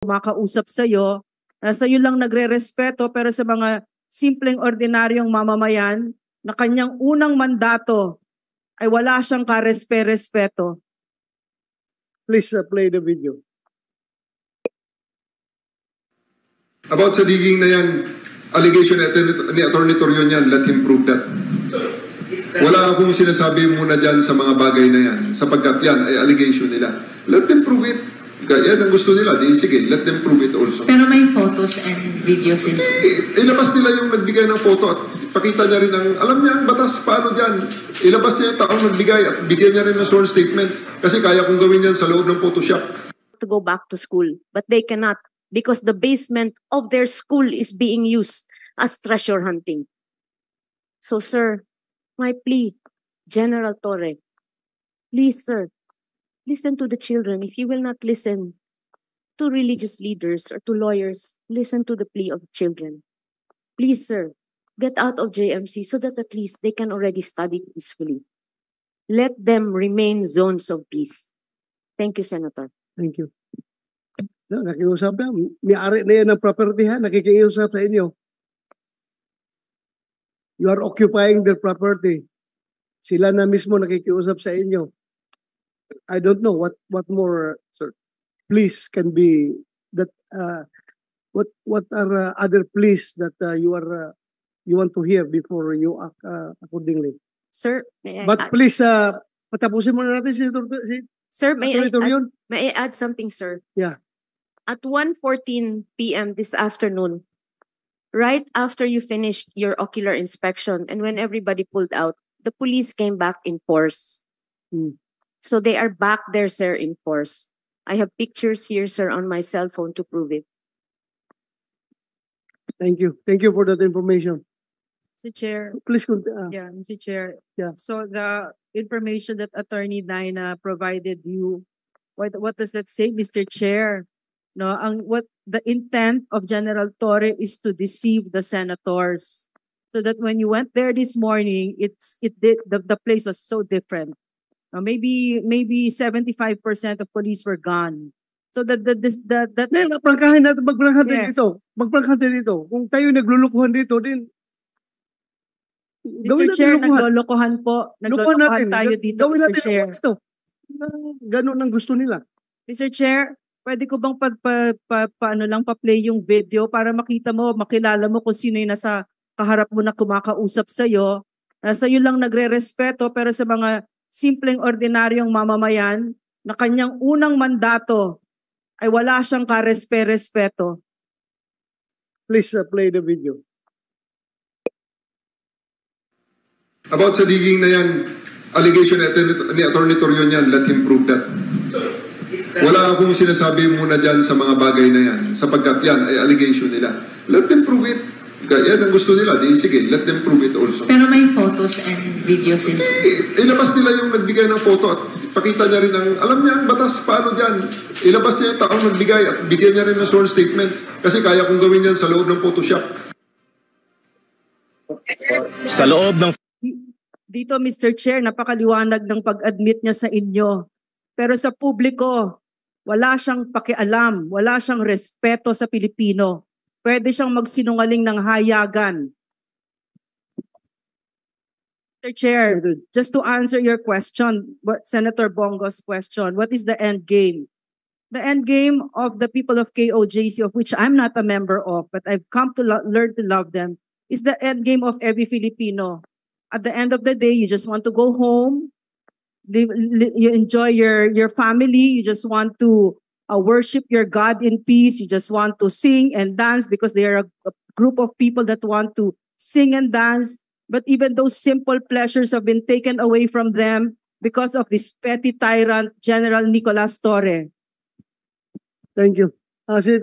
kumakausap sa'yo, na sa'yo lang nagre-respeto, pero sa mga simpleng ordinaryong mamamayan na kanyang unang mandato ay wala siyang karespe-respeto. Please play the video. About sa digging na yan, allegation ni Atty. Torion yan, let him prove that. Wala akong sinasabi muna dyan sa mga bagay na yan, sapagkat yan ay allegation nila. Let them prove it. Kaya yan ang gusto nila, di sige, let them prove it also. Pero may photos and videos din. Ilabas nila yung nagbigay ng photo at pakita niya rin ang, alam niya ang batas, paano dyan. Ilabas niya yung taong nagbigay at bigyan niya rin ng sworn statement. Kasi kaya kong gawin yan sa loob ng Photoshop. To go back to school, but they cannot because the basement of their school is being used as treasure hunting. So, sir, my plea, General Torre, please, sir, listen to the children. If you will not listen to religious leaders or to lawyers, listen to the plea of children. Please, sir, get out of JMC so that at least they can already study peacefully. Let them remain zones of peace. Thank you, Senator. Thank you. No, nakiusap na. May-ari na yan ng property ha. Nakikiusap sa inyo. You are occupying their property. Sila na mismo nakikiusap sa inyo. I don't know what more, sir, please can be that what are other pleas that you want to hear before you act accordingly. Sir, may I But add, please patapusin muna natin si sir, Atty. Torion. may I add something, sir? Yeah. At 1:14 p.m. this afternoon, right after you finished your ocular inspection and when everybody pulled out, the police came back in force. So they are back there, sir, in force. I have pictures here, sir, on my cell phone to prove it. Thank you. Thank you for that information. Mr. Chair, Please yeah, Mr. Chair. Yeah. So the information that Attorney Naina provided you, what does that say, Mr. Chair? No, what the intent of General Torre is to deceive the senators, so that when you went there this morning, the place was so different. Maybe 75% of police were gone. So Prangkahin natin, magprangkahin Yes. dito. Magprangkahin dito. Kung tayo naglulukuhan dito, din Mr. Chair, naglolokohan po. Lukuhan Naglolokohan natin. tayo dito, Gawin Mr. natin Chair. ito. Ganun ang gusto nila. Mr. Chair, pwede ko bang pa-play yung video para makita mo, makilala mo kung sino yung nasa kaharap mo na kumakausap sa'yo. Sa'yo lang nagre-respeto, pero sa mga simpleng ordinaryong mamamayan na kanyang unang mandato ay wala siyang karespe-respeto. Please play the video. About sa digging na yan, allegation ni Atty. Torion yan, let him prove that. Wala akong sinasabi muna dyan sa mga bagay na yan, sapagkat yan ay allegation nila. Let them prove it. Kaya yan ang gusto nila, di sige, let them prove it also. Pero may photos and videos din. Ilabas nila yung nagbigay ng photo at pakita niya rin ang, alam niya ang batas, paano dyan. Ilabas niya yung taong nagbigay at bigyan niya rin ng sworn statement. Kasi kaya kong gawin yan sa loob ng Photoshop. Sa loob ng Dito, Mr. Chair, napakaliwanag ng pag-admit niya sa inyo. Pero sa publiko, wala siyang pakialam, wala siyang respeto sa Pilipino. Pwede siyang magsinungaling ng hayagan. Mr. Chair, just to answer your question, Senator Bongo's question, what is the end game? The end game of the people of KOJC, of which I'm not a member of, but I've come to learn to love them, is the end game of every Filipino. At the end of the day, you just want to go home, you enjoy your family, you just want to worship your God in peace, you just want to sing and dance because they are a group of people that want to sing and dance. But even those simple pleasures have been taken away from them because of this petty tyrant, General Nicolas Torre. Thank you. Si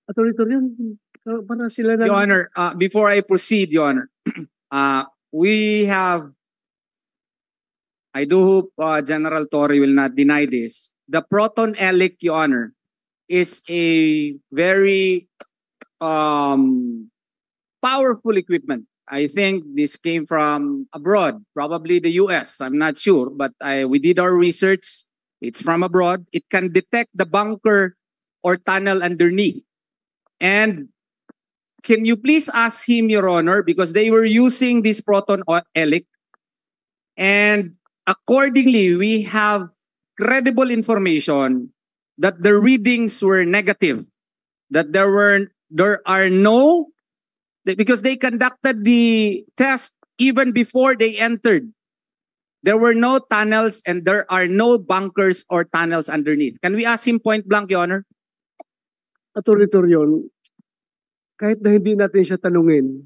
Atty. Torion, para sila na... Your Honor, before I proceed, Your Honor, we have, I do hope General Torre will not deny this. The Proton Elic, Your Honor, is a very powerful equipment. I think this came from abroad, probably the US. I'm not sure, but we did our research. It's from abroad. It can detect the bunker or tunnel underneath. And can you please ask him, Your Honor, because they were using this proton helic, and accordingly, we have credible information that the readings were negative, that there are no, because they conducted the test even before they entered. There were no tunnels and there are no bunkers or tunnels underneath. Can we ask him point blank, Your Honor? Attorney Torion, kahit na hindi natin siya tanungin,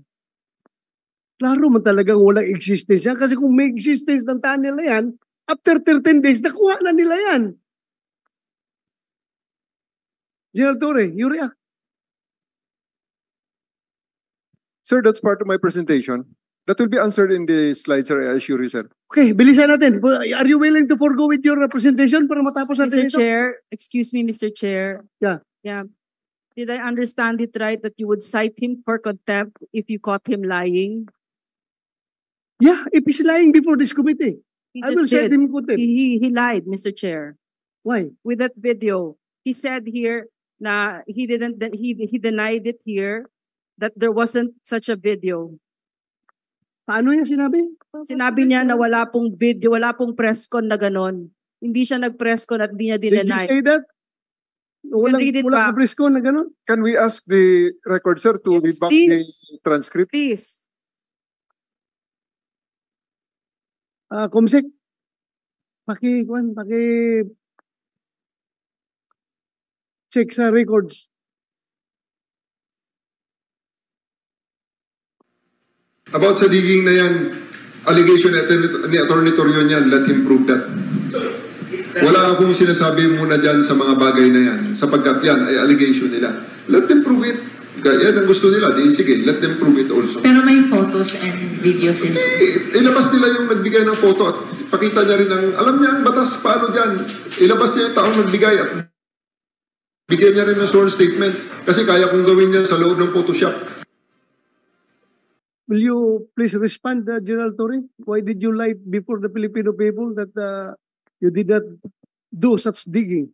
klaro man talagang walang existence yan. Kasi kung may existence ng tunnel na yan, after 13 days, nakuha na nila yan. General Torre, you react. Sir, that's part of my presentation. That will be answered in the slides, sir, I assure you, sir. Okay, bilisan natin. Are you willing to forego with your presentation para matapos natin Mr. ito? Chair, excuse me, Mr. Chair. Yeah. Yeah. Did I understand it right that you would cite him for contempt if you caught him lying? Yeah, if he's lying before this committee, He I will just set did. him in contempt. He lied, Mr. Chair. Why? With that video, he said here na he denied it here that there wasn't such a video. Paano niya sinabi? Sinabi niya na wala pong video, wala pong press con na ganon. Hindi siya nag-press con at hindi niya Did you dinenay. say that? Walang, read it walang back. press con na gano'n? Can we ask the record, sir, to Yes, read back please. the transcript? Please. Comsec, check sa records. About sa digging na yan, allegation ni Attorney Torion yan, let him prove that. Wala akong sinasabi muna dyan sa mga bagay na yan, sapagkat yan ay allegation nila. Let them prove it. Yan ang gusto nila. Di, sige, let them prove it also. Pero may photos and videos din. Ilabas nila yung nagbigay ng photo at pakita niya rin ang, alam niya ang batas, paano dyan. Ilabas niya yung taong nagbigay at bigyan niya rin ng sworn statement kasi kaya kong gawin yan sa loob ng Photoshop. Will you please respond, General Torre? Why did you lie before the Filipino people that you did not do such digging?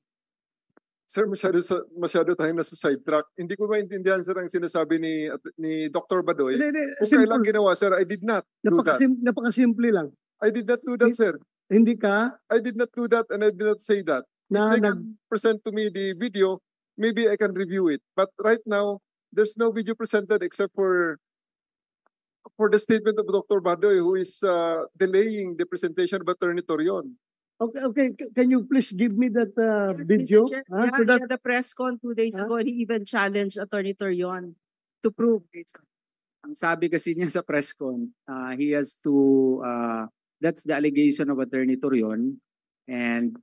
Sir, masyado tayong nasa sidetrack. Hindi ko maintindihan, sir, ang sinasabi ni Dr. Badoy. Kung kailang ginawa, sir, I did not do that. Napakasimple lang. I did not do that, sir. Hindi ka I did not do that and I did not say that. na If they can present to me the video, maybe I can review it. But right now, there's no video presented except for the statement of Dr. Badoy, who is delaying the presentation of Attorney Torion. Okay. Can you please give me that Yes, video? Mr. Chair. Ah, Yeah, so he that had the press con 2 days ago and he even challenged Attorney Torion to prove it. Ang sabi kasi niya sa press con, he has to, that's the allegation of Attorney Torion, and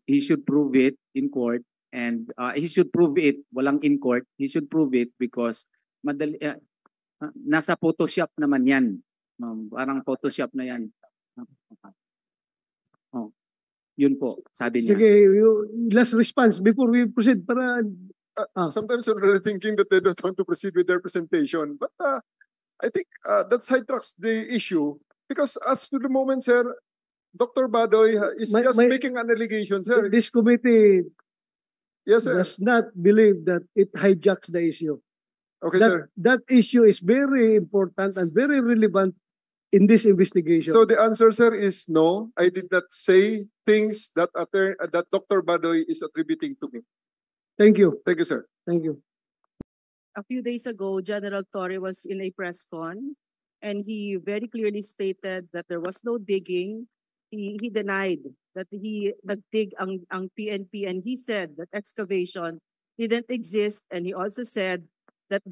he should prove it in court, and he should prove it, walang in court, he should prove it because madali, nasa Photoshop naman yan. Parang Photoshop na yan. Oh, yun po, sabi niya. sige, last response before we proceed para Sometimes you're really thinking that they don't want to proceed with their presentation. But I think that sidetracks the issue. Because as to the moment, sir, Dr. Badoy is just making an allegation, sir. this committee Yes, sir. does not believe that it hijacks the issue. Okay, sir. That issue is very important and very relevant in this investigation. So the answer, sir, is no. I did not say things that Dr. Badoy is attributing to me. Thank you. Thank you, sir. Thank you. A few days ago, General Torre was in a press con and he very clearly stated that there was no digging. He denied that he nagdig ang PNP, and he said that excavation didn't exist, and he also said that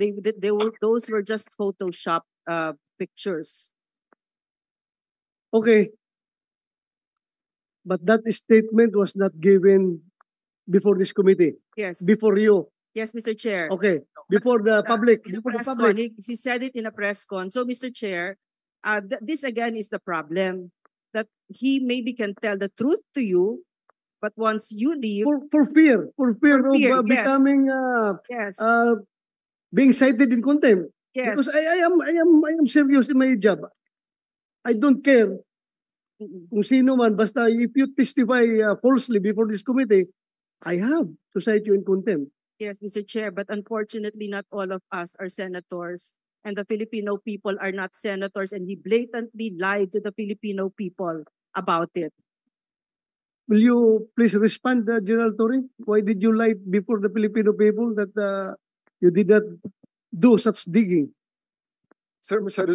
those were just Photoshop pictures. Okay. But that statement was not given before this committee, Yes. before you. Yes, Mr. Chair. Okay. Before the public. In a Before the press con, public. he said it in a press con. So, Mr. Chair, this again is the problem, that he maybe can tell the truth to you, but once you leave, For fear. For fear For fear, of yes. becoming yes, being cited in contempt. yes. Because I am serious in my job. I don't care kung sino man, basta if you testify falsely before this committee, I have to cite you in contempt. Yes, Mr. Chair, but unfortunately, not all of us are senators, and the Filipino people are not senators, and he blatantly lied to the Filipino people about it. Will you please respond, General Torre? Why did you lie before the Filipino people that you did not do such digging? Sir, masyado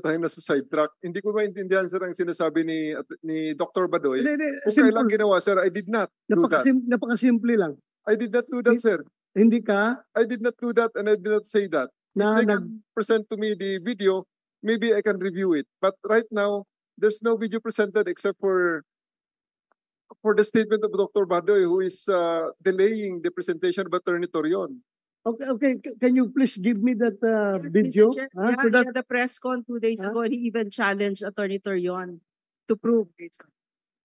tayong nasa sidetrack. Hindi ko maintindihan, sir, ang sinasabi ni Dr. Badoy. Kung kailan ginawa, sir, I did not do that. Napakasimple lang. I did not do that, sir. Hindi ka I did not do that and I did not say that. na If they can present to me the video, maybe I can review it. But right now, there's no video presented except for the statement of Dr. Badoy, who is delaying the presentation of Attorney Torion. Okay. Can you please give me that Yes, video? Mr. Chair. So Yeah, that he had a press con 2 days Huh? ago, and he even challenged Attorney Torion to prove it.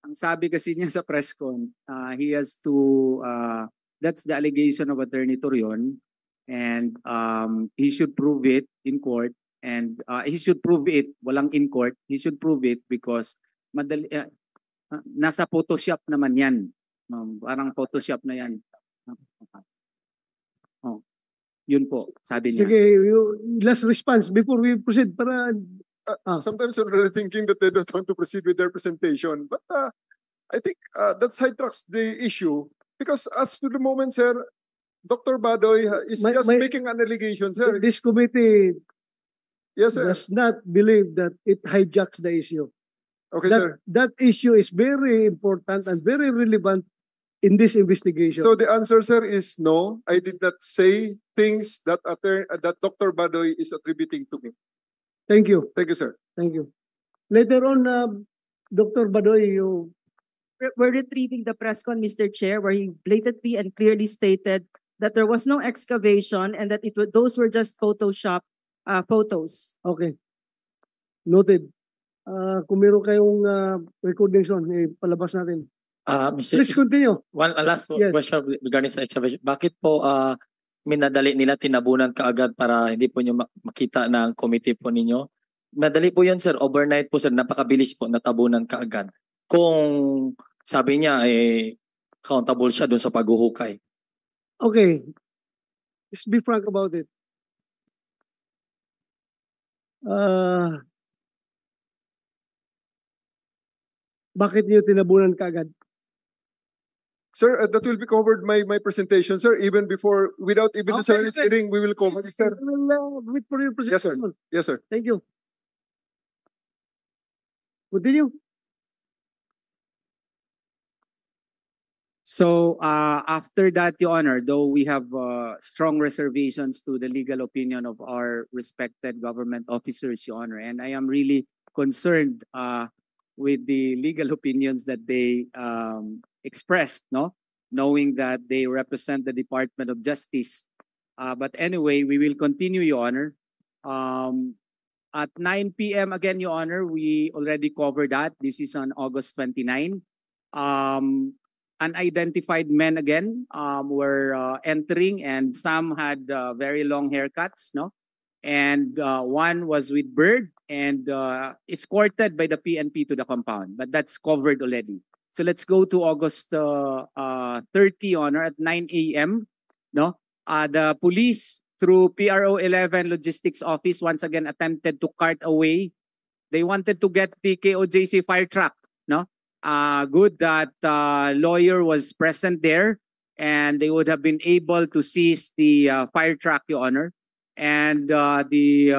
Ang sabi kasi niya sa press con, he has to, that's the allegation of Attorney Torion, and he should prove it in court, and he should prove it, walang in court, he should prove it because madali, nasa Photoshop naman yan. Parang Photoshop na yan. Oh, yun po, sabi niya. sige, last response before we proceed para Sometimes I'm really thinking that they don't want to proceed with their presentation. But I think that sidetracks the issue because as to the moment, sir, Dr. Badoy is just making an allegation, sir. this committee Yes, sir. does not believe that it hijacks the issue. Okay, that, sir. that issue is very important and very relevant in this investigation. So the answer, sir, is no. I did not say things that Dr. Badoy is attributing to me. Thank you. Thank you, sir. Thank you. Later on, Dr. Badoy, We're retrieving the press con, Mr. Chair, where he blatantly and clearly stated that there was no excavation and that those were just Photoshop photos. okay. Noted. Kung meron kayong recordings on, palabas natin. Mr. Please continue. One last Yes. question regarding sa excavation. Bakit po minadali nila tinabunan kaagad para hindi po nyo makita ng committee po ninyo? Madali po yun, sir. Overnight po, sir. Napakabilis po natabunan kaagad. Kung sabi niya, accountable siya doon sa paghuhukay. Okay. Let's be frank about it. Bakit niyo tinabunan kaagad? Sir, that will be covered my presentation, sir. Even before, without even the Okay, silent hearing, we will cover it, sir. Well, wait for your Yes, sir. presentation. Yes, sir. Thank you. Continue. So after that, Your Honor, though we have strong reservations to the legal opinion of our respected government officers, Your Honor, and I am really concerned with the legal opinions that they expressed, no, knowing that they represent the Department of Justice. But anyway, we will continue, Your Honor. At 9 p.m. again, Your Honor, we already covered that. This is on August 29. Unidentified men again were entering, and some had very long haircuts, no? And one was with Bird and escorted by the PNP to the compound, but that's covered already. So let's go to August 30, Honor, at 9 a.m. No, the police through PRO 11 Logistics Office once again attempted to cart away. They wanted to get the KOJC fire truck. No, good that lawyer was present there, and they would have been able to seize the fire truck, Your Honor. And the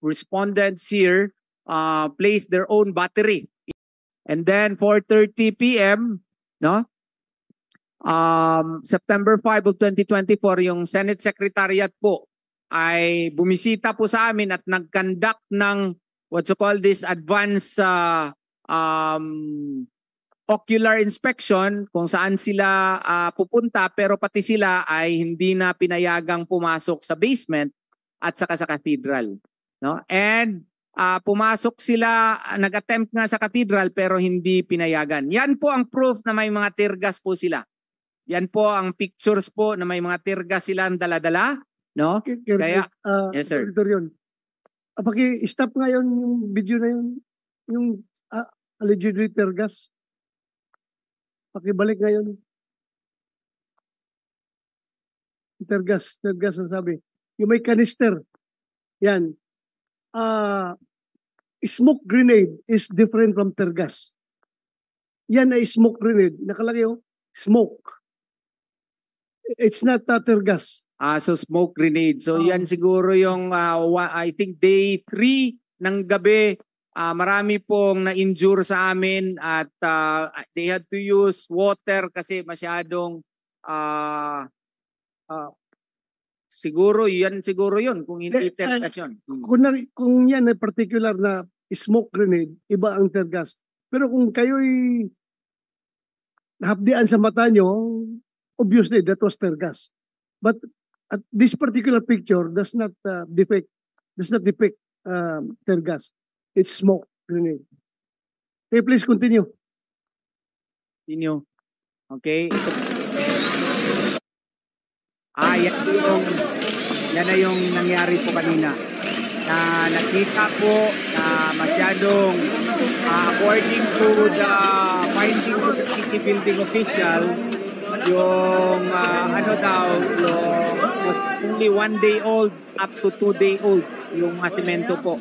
respondents here placed their own battery. And then 4:30 p.m., no? September 5 of 2024, yung Senate Secretariat po ay bumisita po sa amin at nag-conduct ng what you call this advance ocular inspection kung saan sila pupunta, pero pati sila ay hindi na pinayagang pumasok sa basement at saka sa cathedral, no? And pumasok sila, nag-attempt nga sa cathedral pero hindi pinayagan. Yan po ang proof na may mga tear gas po sila. Yan po ang pictures po na may mga tear gas sila ang dala-dala, no? Kaya yes, sir. Yun. Paki-stop nga yun, yung video na yun, yung allegedly tear gas. Pakibalik nga yun. Tear gas ang sabi. Yung may canister. Yan. Smoke grenade is different from tear gas. Yan ay smoke grenade. Nakalagay smoke. It's not tear gas. So smoke grenade. So Oo. yan siguro yung I think day 3 ng gabi, marami pong na-injure sa amin at they had to use water kasi masyadong siguro yun kung hindi tear gas yun. Kung yan ay particular na smoke grenade, iba ang tear gas. Pero kung kayo'y nahapdian sa mata nyo, obviously that was tear gas. But at this particular picture does not depict tear gas. It's smoke grenade. Okay, please continue. Continue. Okay. Yan na yung nangyari po kanina. Na nakita po na masyadong according to the findings of the city building official, yung yung was only 1 day old up to 2 day old yung semento po.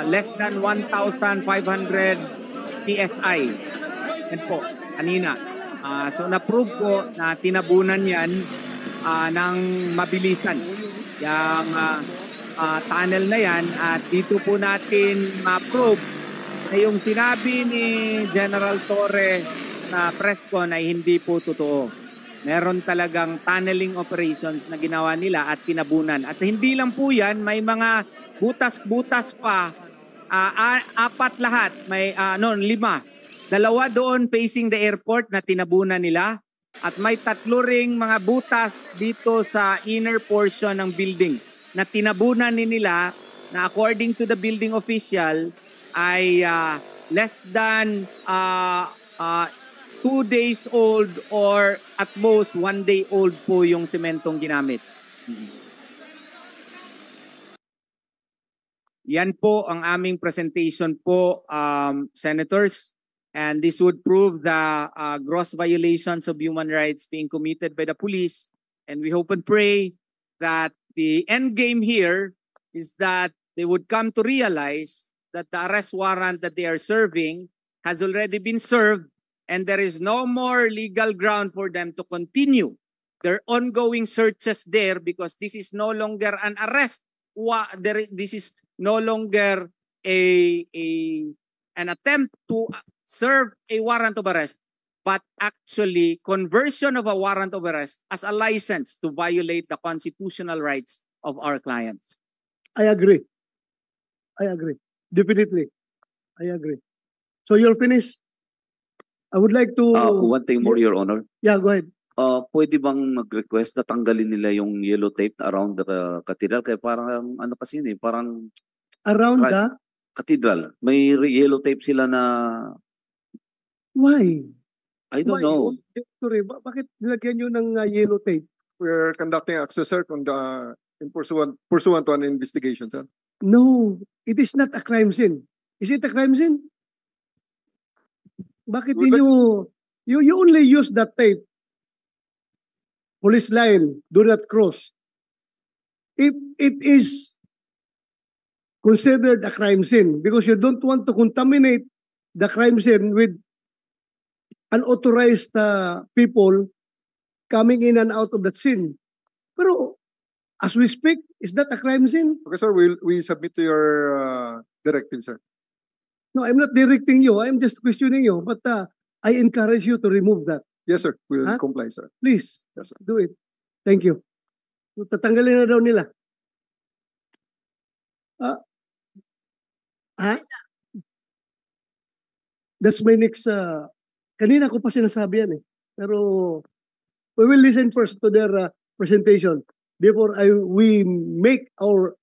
Less than 1,500 PSI. Yan po, kanina. So na-prove po na tinabunan yan ng mabilisan. Yung tunnel na yan at dito po natin ma-prove na yung sinabi ni General Torre na press con ay hindi po totoo. Meron talagang tunneling operations na ginawa nila at tinabunan. At hindi lang po yan, may mga butas-butas pa. 4 lahat, may 5. 2 doon facing the airport na tinabunan nila. At may 3 ring mga butas dito sa inner portion ng building na tinabunan nila na according to the building official ay less than 2 days old or at most 1 day old po yung sementong ginamit. Yan po ang aming presentation po, Senators. And this would prove the gross violations of human rights being committed by the police. And we hope and pray that the end game here is that they would come to realize that the arrest warrant that they are serving has already been served and there is no more legal ground for them to continue their ongoing searches there because this is no longer an arrest. This is no longer an attempt to serve a warrant of arrest, but actually conversion of a warrant of arrest as a license to violate the constitutional rights of our clients. I agree. Definitely. I agree. So you're finished? I would like to... One thing more, Your Honor. Yeah, go ahead. Pwede bang mag-request na tanggalin nila yung yellow tape around the cathedral? Kaya parang ano kasi yun parang... Around the... Cathedral. May yellow tape sila na... Why? I don't know. Sorry, bakit nilagyan nyo ng yellow tape? We're conducting access, sir, in pursuant to an investigation, sir. No, it is not a crime scene. Is it a crime scene? Bakit you only use that tape? Police line, do not cross. If it is considered a crime scene because you don't want to contaminate the crime scene with unauthorized people coming in and out of that scene. Pero as we speak, is that a crime scene? Okay, sir, we submit to your directive, sir. No, I'm not directing you. I'm just questioning you. But I encourage you to remove that. Yes, sir. We'll Huh? comply, sir. Please, Yes, sir. do it. Thank you. Tatanggalin na daw nila. That's my next... kanina ko pa sinasabi yan eh. Pero we will listen first to their presentation before we make our